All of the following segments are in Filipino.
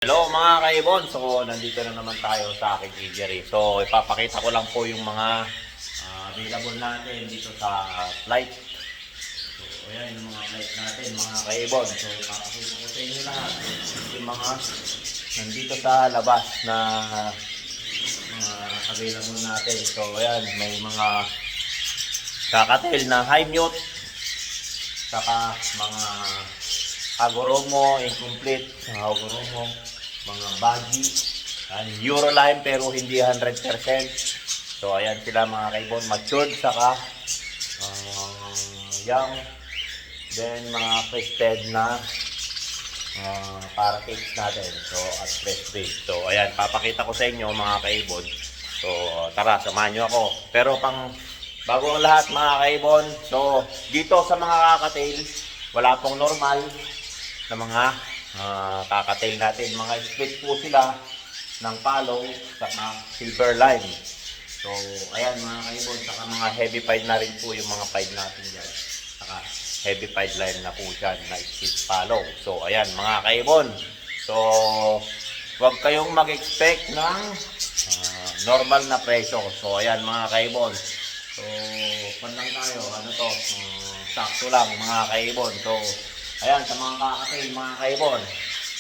Hello mga kaibon, so nandito na naman tayo sa aking piggery. So ipapakita ko lang po yung mga available natin dito sa flight. So ayan yung mga flight natin mga kaibon. So ipapakita ko sa inyo lahat yung mga nandito sa labas na mga available natin. So ayan, may mga kakatil na high mute, saka mga Hagoromo, incomplete, Hagoromo, mga baggy, Euroline pero hindi 100%. So ayan sila mga kaibon, matured, saka young, then mga crested na parakeets natin. So at fresh breed. So ayan, papakita ko sa inyo mga kaibon. So tara, samahan nyo ako. Pero bago ang lahat mga kaibon, so dito sa mga kakatail, wala pong normal na mga kakatail natin. Mga split po sila ng palo saka silver line. So ayan mga kaibon, saka mga heavy pied na rin po yung mga pied natin dyan. Saka heavy pied line na po dyan na split palo. So ayan mga kaibon, so huwag kayong mag-expect ng normal na presyo. So ayan mga kaibon, so pandang tayo, ano to, sakto lang mga kaibon. So ayan, sa mga kakatail mga kaibon.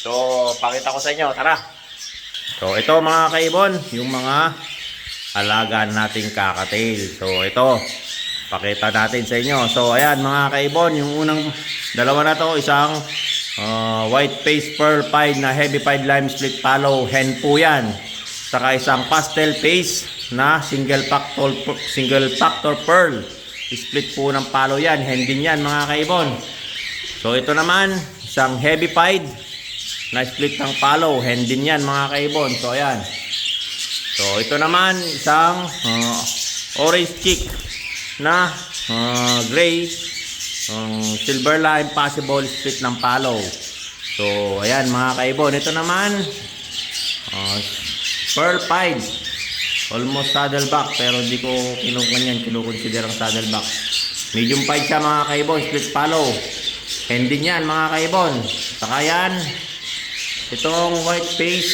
So, pakita ko sa inyo, tara. So, ito mga kaibon, yung mga alaga nating kakatail. So, ito, pakita natin sa inyo. So, ayan mga kaibon, yung unang dalawa na to, isang white face pearl pied na heavy pied lime split palo, hen po yan. Saka isang pastel face na single factor pearl. Split po ng palo yan, hen din yan mga kaibon. So ito naman, isang heavy pied na split ng palo, hen din yan mga kaibon. So ayan. So ito naman, isang orange chick na gray, silver line possible split ng palo. So ayan mga kaibon. Ito naman, pearl pied, almost saddleback, pero hindi ko kinukonsider ang saddleback. Medium pied siya mga kaibon, split palo. Hen din yan mga kaibon. Saka yan, itong white face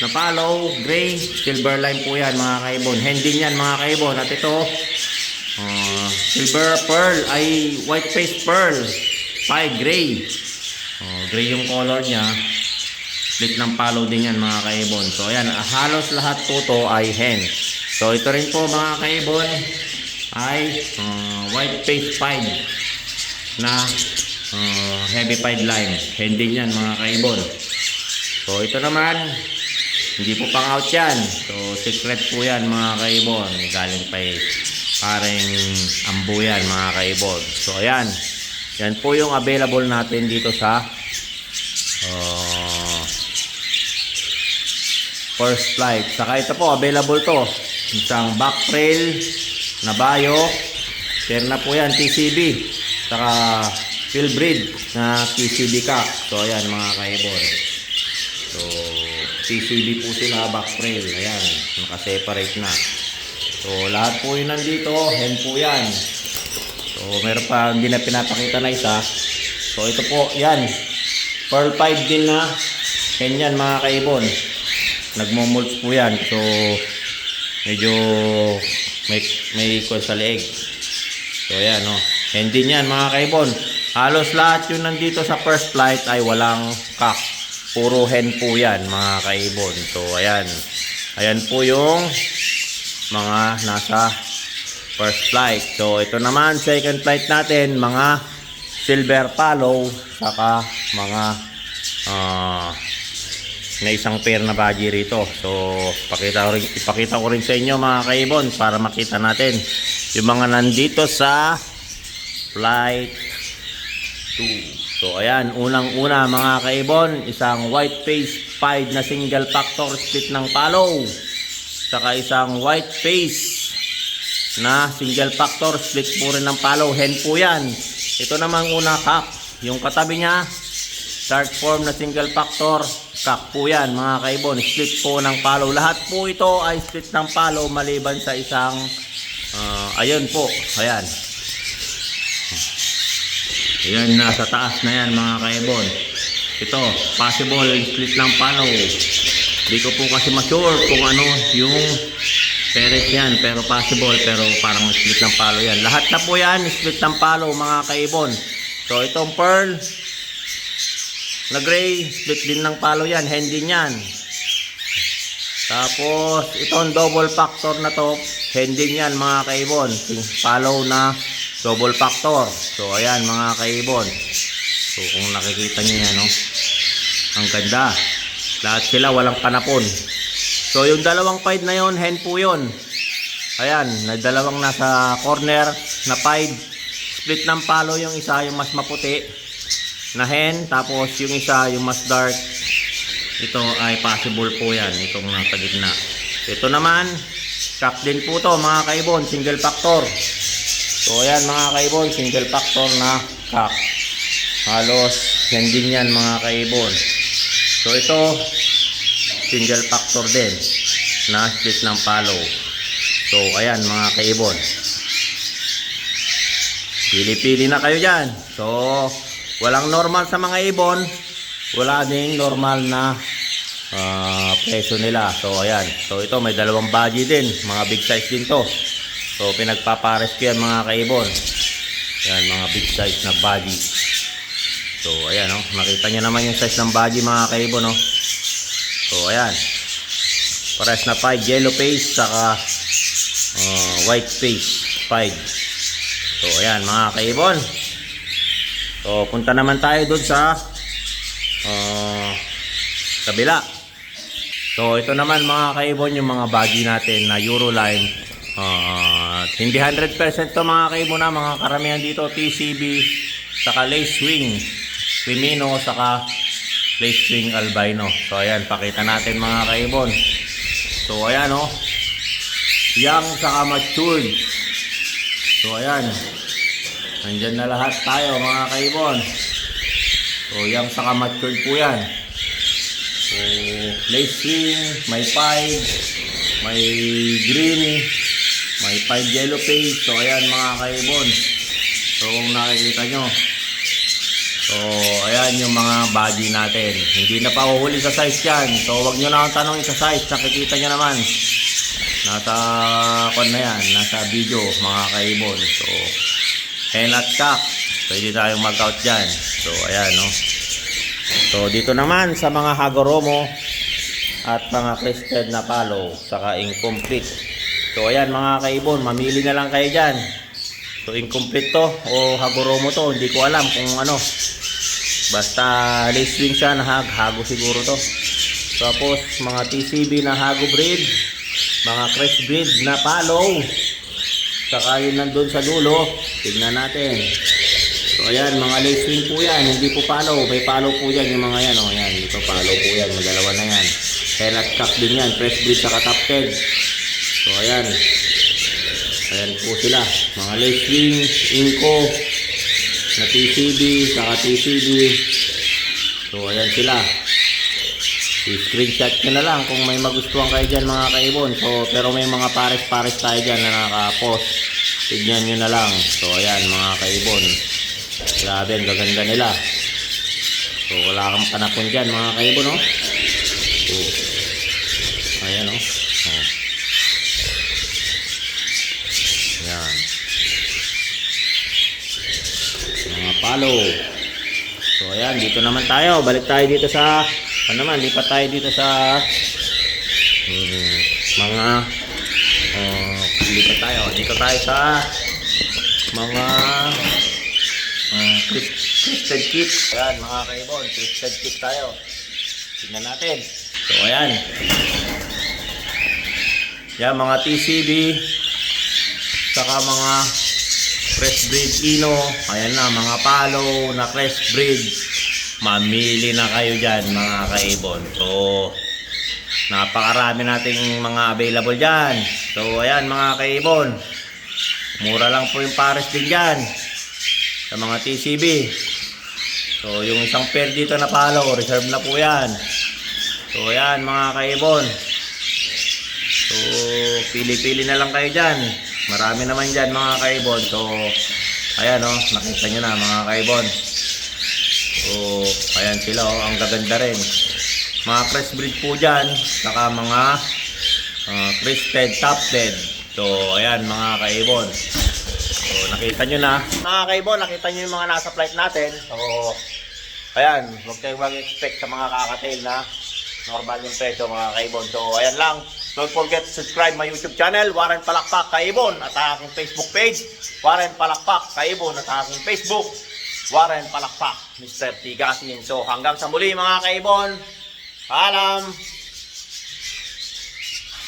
na palo, gray, silver line po yan mga kaibon. Hen din yan mga kaibon. At ito, silver pearl, ay white face pearl, pied gray. Gray yung color niya. Split ng palo din yan mga kaibon. So ayan, halos lahat po to ay hen. So ito rin po mga kaibon ay white face pied na heavy pied line. Hen din yan mga kaibon. So ito naman, hindi po pang out yan. So secret po yan mga kaibon. Galing pa paring ambo yan mga kaibon. So ayan, yan po yung available natin dito sa first flight. Saka ito po, available to, isang back trail na bayo, share na po yan, TCB, saka field breed na TCB cock. So ayan mga kaibon, so TCB po sila, back trail, ayan, naka-separate na. So lahat po yun nandito, hen po yan. So meron pa hindi na pinapakita na isa. So ito po, yan, pearl pied din na hen yan mga kaibon. Nagmomults po yan. So medyo may ikon sa leeg. So ayan, no, hen din yan mga kaibon. Halos lahat yun nandito sa first flight ay walang cock. Puro hen po yan mga kaibon. So ayan, ayan po yung mga nasa first flight. So ito naman, second flight natin, mga silver palo, saka mga na isang pair na badge rito. So ipakita ko rin sa inyo mga kaibon para makita natin yung mga nandito sa flight 2. So ayan, unang-una mga kaibon, isang white face pied na single factor split ng palo, saka isang white face na single factor split po rin ng palo, hen po yan. Ito namang una, cock. Yung katabi niya, start form na single factor, cock po yan mga kaibon, split po ng palo. Lahat po ito ay split ng palo maliban sa isang ayun po, ayan, ayan, nasa taas na yan mga kaibon. ito, possible split ng palo. Hindi ko po kasi ma-sure kung ano yung peret yan, pero possible, pero parang split ng palo yan. Lahat na po yan, split ng palo mga kaibon. So itong pearl na gray, split din ng palo yan, hen din yan. Tapos itong double factor na to, hen din yan mga kaibon, palo na double factor. So ayan mga kaibon. So kung nakikita nyo yan, no? Ang ganda. Lahat sila walang kanapon. So yung dalawang pied na yon, hen po yun. Ayan, na dalawang nasa corner na pied. Split ng palo yung isa, yung mas maputi na hen. Tapos yung isa, yung mas dark. Ito ay possible po yan, itong nasa gitna. Ito naman, cock din po to mga kaibon, single factor. So ayan mga kaibon, single factor na cock. Halos yan din yan mga kaibon. So ito single factor din na split ng palo. So ayan mga kaibon, pili-pili na kayo dyan. So walang normal sa mga ibon, wala ding normal na presyo nila. So ayan, so ito may dalawang body din, mga big size din to. So pinagpapares ko yan mga kaibon. Yan mga big size na body. So ayan, oh, nakita nyo naman yung size ng body mga kaibon, oh. So ayan, pares na 5 yellow face saka white face 5. So ayan mga kaibon. So punta naman tayo doon sa kabila. So ito naman mga kaibon yung mga body natin na Euroline. Hindi 100% to mga kaibon, na mga karamihan dito TCB saka lace wing Crimino saka lace wing albino. So ayan, pakita natin mga kaibon. So ayan, oh, young saka matured. So ayan, nandyan na lahat tayo mga kaibon. So young saka matured po yan. So lace wing, may pied, may green, may pied yellow face. So ayan mga kaibon. So kung nakikita nyo, so ayan yung mga body natin. Hindi na pa uhuli sa size yan. So wag nyo na akong tanongin sa size, nakikita nyo naman nasa kon na yan, nasa video mga kaibon. So hen at cock, pwede tayong mag out dyan. So ayan, no. So dito naman sa mga Hagoromo at mga crested na palo saka incomplete. So ayan mga kaibon, mamili na lang kayo dyan. So incomplete to o Hagoromo to, hindi ko alam kung ano. Basta lace wing siya na hago siguro to. Tapos mga TCB na hago breed, mga crest breed na palo, saka yun nandun sa dulo, tignan natin. So ayan, mga lace wing po yan, hindi po palo. May palo po yan yung mga yan, oh, yan, ito palo po yan, madalawa na yan. Hen at cock din yan, crest breed saka top head. So ayan, ayan po sila, mga lace wing, inko na TCB saka TCB. So ayan sila, i-screenshot nyo na lang kung may magustuhan kayo dyan mga kaibon. So pero may mga pares-pares tayo dyan na nakapost, tignan nyo na lang. So ayan mga kaibon, grabe ang gaganda nila. So wala kang panapon dyan mga kaibon, no? So ayan, no? Oh. Ayan mga palo. So ayan, dito naman tayo, balik tayo dito sa ano naman, lipat tayo dito sa mga lipat tayo dito tayo sa mga twisted kit. Ayan mga kaibon, twisted kit tayo, tignan natin. So ayan, yan mga TCB saka mga crest breed ino. Ayan na mga palo na crest breed, mamili na kayo dyan mga kaibon. So napakarami nating mga available dyan. So ayan mga kaibon, mura lang po yung pares din dyan sa mga TCB. So yung isang pair dito na palo, reserve na po yan. So ayan mga kaibon, so pili-pili na lang kayo dyan, marami naman dyan mga kaibon. So ayan, oh, nakita nyo na mga kaibon. So, ayan sila oh, ang gaganda rin. Mga crossbreed po dyan, saka mga crested, tufted. So, ayan mga kaibon. So, nakita nyo na. Mga kaibon, nakita nyo yung mga nasa flight natin. So, ayan, huwag kayong mag-expect sa mga kakatail na normal yung presyo mga kaibon. So, ayan lang. Don't forget to subscribe my YouTube channel, Warren Palakpak Kaibon, at aking Facebook page, Warren Palakpak Kaibon, at aking Facebook, Warren Palakpak, Mr. Tigasin. So, hanggang sa muli mga kaibon. Paalam!